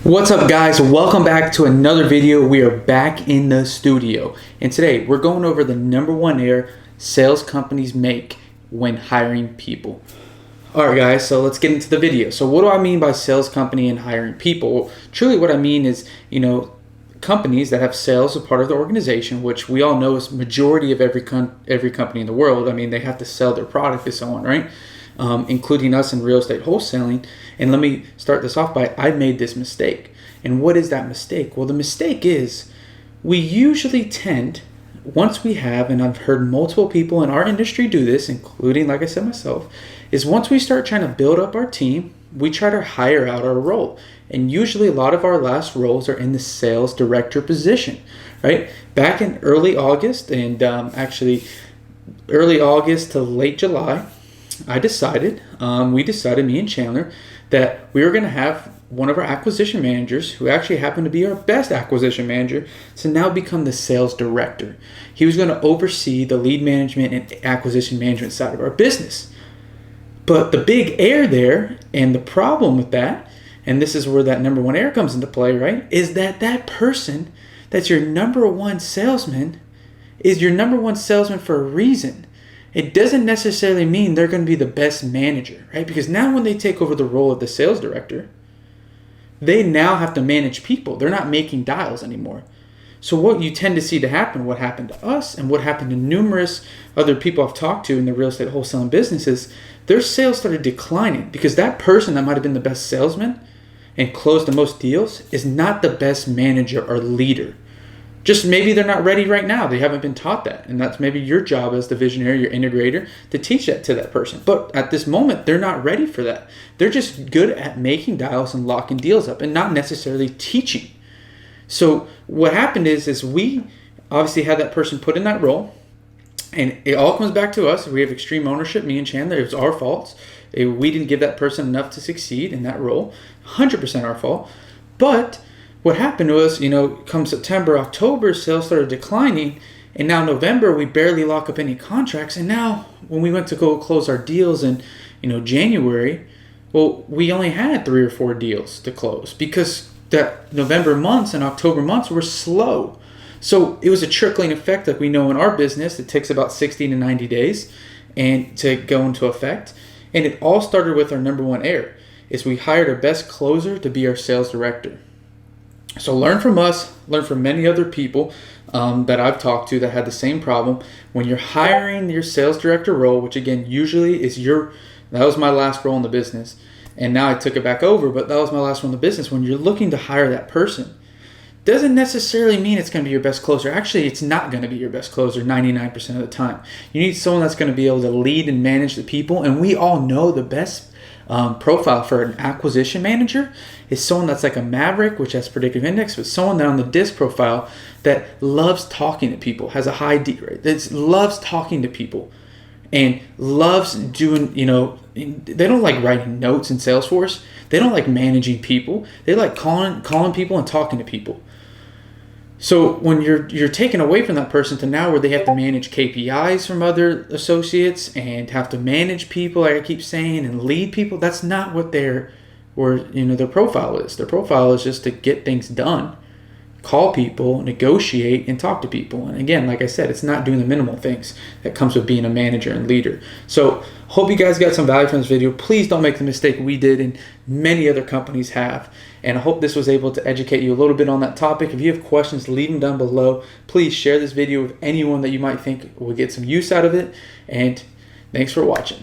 What's up, guys? Welcome back to another video. We are back in the studio, and today we're going over the #1 error sales companies make when hiring people. Alright guys, so let's get into the video. So what do I mean by sales company and hiring people? Well, truly what I mean is, companies that have sales as part of the organization, which we all know is majority of every company in the world. I mean, they have to sell their product and so on, right? Including us in real estate wholesaling. And let me start this off by, I made this mistake. And what is that mistake? Well, the mistake is we usually tend, once we have, and I've heard multiple people in our industry do this, including, like I said, myself, is once we start trying to build up our team, we try to hire out our role. And usually a lot of our last roles are in the sales director position, right? Back in early August, and actually early August to late July, we decided, me and Chandler, that we were going to have one of our acquisition managers, who actually happened to be our best acquisition manager, to now become the sales director. He was going to oversee the lead management and acquisition management side of our business. But the big error there, and the problem with that, and this is where that #1 error comes into play, right, is that person that's your #1 salesman is your #1 salesman for a reason. It doesn't necessarily mean they're going to be the best manager, right? Because now when they take over the role of the sales director, they now have to manage people. They're not making dials anymore. So what you tend to see to happen, what happened to us and what happened to numerous other people I've talked to in the real estate wholesaling businesses, their sales started declining because that person that might have been the best salesman and closed the most deals is not the best manager or leader. Just maybe they're not ready right now. They haven't been taught that. And that's maybe your job as the visionary, your integrator, to teach that to that person. But at this moment, they're not ready for that. They're just good at making dials and locking deals up and not necessarily teaching. So what happened is we obviously had that person put in that role. And it all comes back to us. We have extreme ownership, me and Chandler. It was our fault. We didn't give that person enough to succeed in that role. 100% our fault. But what happened was, come September, October, sales started declining. And now November, we barely lock up any contracts. And now when we went to go close our deals in, January, well, we only had 3 or 4 deals to close because that November months and October months were slow. So it was a trickling effect that we know in our business. It takes about 60 to 90 days and to go into effect. And it all started with our #1 error, is we hired our best closer to be our sales director. So learn from us, learn from many other people that I've talked to that had the same problem. When you're hiring your sales director role, which again, usually is that was my last role in the business. And now I took it back over, but that was my last role in the business. When you're looking to hire that person, doesn't necessarily mean it's going to be your best closer. Actually, it's not going to be your best closer 99% of the time. You need someone that's going to be able to lead and manage the people. And we all know the best profile for an acquisition manager is someone that's like a maverick, which has predictive index, but someone that on the DISC profile that loves talking to people, has a high D rate, that loves talking to people and loves doing, they don't like writing notes in Salesforce. They don't like managing people. They like calling people and talking to people. So when you're taken away from that person to now where they have to manage KPIs from other associates and have to manage people, like I keep saying, and lead people, that's not what their profile is. Their profile is just to get things done, call people, negotiate, and talk to people. And again, like I said, it's not doing the minimal things that comes with being a manager and leader. So hope you guys got some value from this video. Please don't make the mistake we did and many other companies have. And I hope this was able to educate you a little bit on that topic. If you have questions, leave them down below. Please share this video with anyone that you might think will get some use out of it. And thanks for watching.